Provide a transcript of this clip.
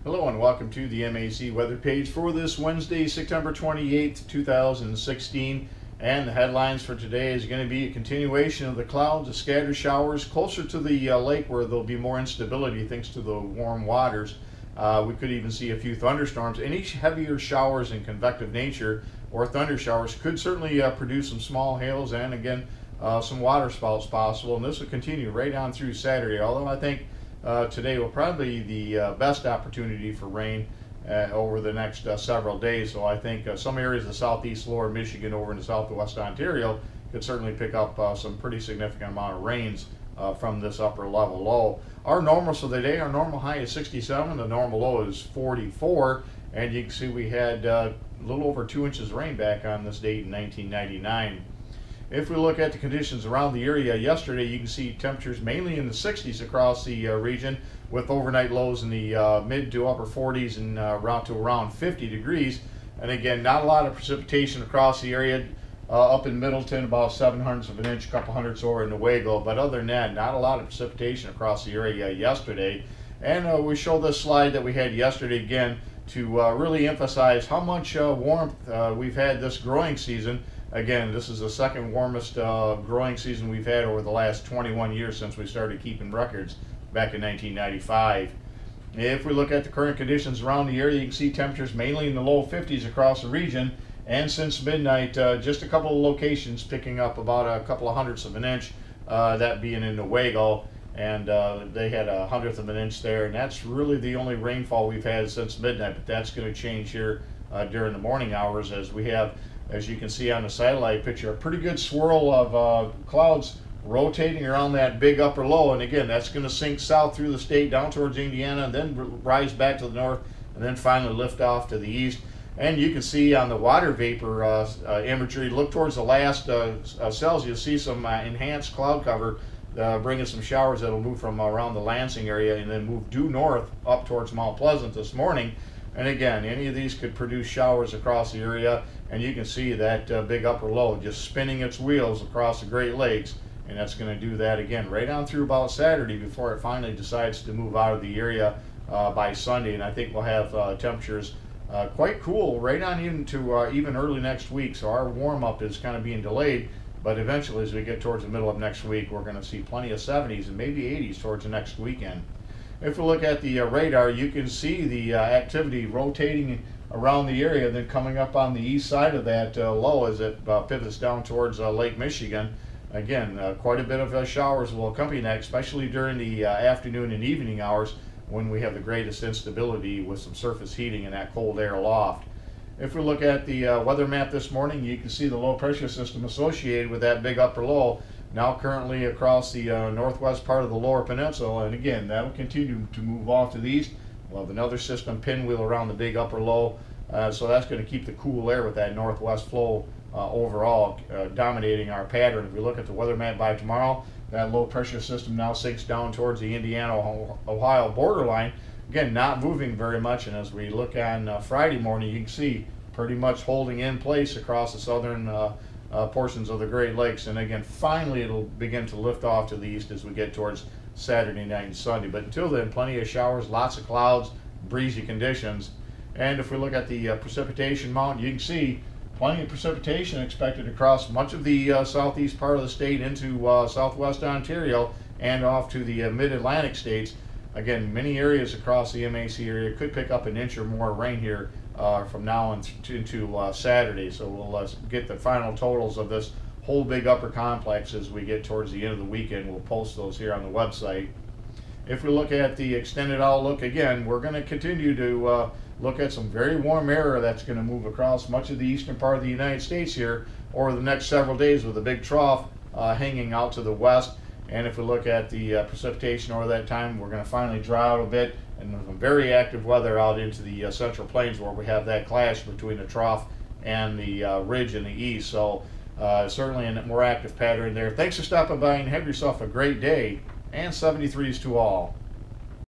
Hello and welcome to the MAC weather page for this Wednesday, September 28th, 2016. And the headlines for today is going to be a continuation of the clouds, the scattered showers closer to the lake where there'll be more instability thanks to the warm waters. We could even see a few thunderstorms. Any heavier showers in convective nature or thunder showers could certainly produce some small hails and again some water spouts possible. And this will continue right on through Saturday, although I think today will probably be the best opportunity for rain over the next several days. So I think some areas of southeast lower Michigan over into southwest Ontario could certainly pick up some pretty significant amount of rains from this upper level low. Our normals for the day, our normal high is 67, the normal low is 44, and you can see we had a little over 2 inches of rain back on this date in 1999. If we look at the conditions around the area yesterday, you can see temperatures mainly in the 60s across the region with overnight lows in the mid to upper 40s and around 50 degrees. And again, not a lot of precipitation across the area. Up in Middleton, about 7/100 of an inch, a couple hundredths over in Newaygo. But other than that, not a lot of precipitation across the area yesterday. And we show this slide that we had yesterday again to really emphasize how much warmth we've had this growing season. Again, this is the second warmest growing season we've had over the last 21 years since we started keeping records back in 1995. If we look at the current conditions around the area, you can see temperatures mainly in the low 50s across the region, and since midnight, just a couple of locations picking up about a couple of hundredths of an inch, that being in Newaygo, and they had a hundredth of an inch there, and that's really the only rainfall we've had since midnight, but that's going to change here during the morning hours as we have, as you can see on the satellite picture, a pretty good swirl of clouds rotating around that big upper low. And again, that's going to sink south through the state down towards Indiana and then rise back to the north and then finally lift off to the east. And you can see on the water vapor imagery, look towards the last cells, you'll see some enhanced cloud cover bringing some showers that'll move from around the Lansing area and then move due north up towards Mount Pleasant this morning. And again, any of these could produce showers across the area, and you can see that big upper low just spinning its wheels across the Great Lakes, and that's going to do that again right on through about Saturday before it finally decides to move out of the area by Sunday. And I think we'll have temperatures quite cool right on into even early next week. So our warm-up is kind of being delayed, but eventually as we get towards the middle of next week, we're going to see plenty of 70s and maybe 80s towards the next weekend. If we look at the radar, you can see the activity rotating around the area, then coming up on the east side of that low as it pivots down towards Lake Michigan. Again, quite a bit of showers will accompany that, especially during the afternoon and evening hours when we have the greatest instability with some surface heating and that cold air aloft. If we look at the weather map this morning, you can see the low pressure system associated with that big upper low now currently across the northwest part of the lower peninsula, and again that'll continue to move off to the east. We'll have another system pinwheel around the big upper low, so that's going to keep the cool air with that northwest flow overall dominating our pattern. If we look at the weather map by tomorrow, that low pressure system now sinks down towards the Indiana-Ohio borderline, again not moving very much, and as we look on Friday morning, you can see pretty much holding in place across the southern portions of the Great Lakes, and again finally it'll begin to lift off to the east as we get towards Saturday night and Sunday. But until then, plenty of showers, lots of clouds, breezy conditions. And if we look at the precipitation mountain, you can see plenty of precipitation expected across much of the southeast part of the state into southwest Ontario and off to the mid-Atlantic states. Again, many areas across the MAC area could pick up an inch or more rain here from now into Saturday. So we'll get the final totals of this whole big upper complex as we get towards the end of the weekend. We'll post those here on the website. If we look at the extended outlook, again, we're going to continue to look at some very warm air that's going to move across much of the eastern part of the United States here over the next several days with a big trough hanging out to the west. And if we look at the precipitation over that time, we're going to finally dry out a bit and some very active weather out into the central plains where we have that clash between the trough and the ridge in the east. So certainly a more active pattern there. Thanks for stopping by and have yourself a great day, and 73s to all.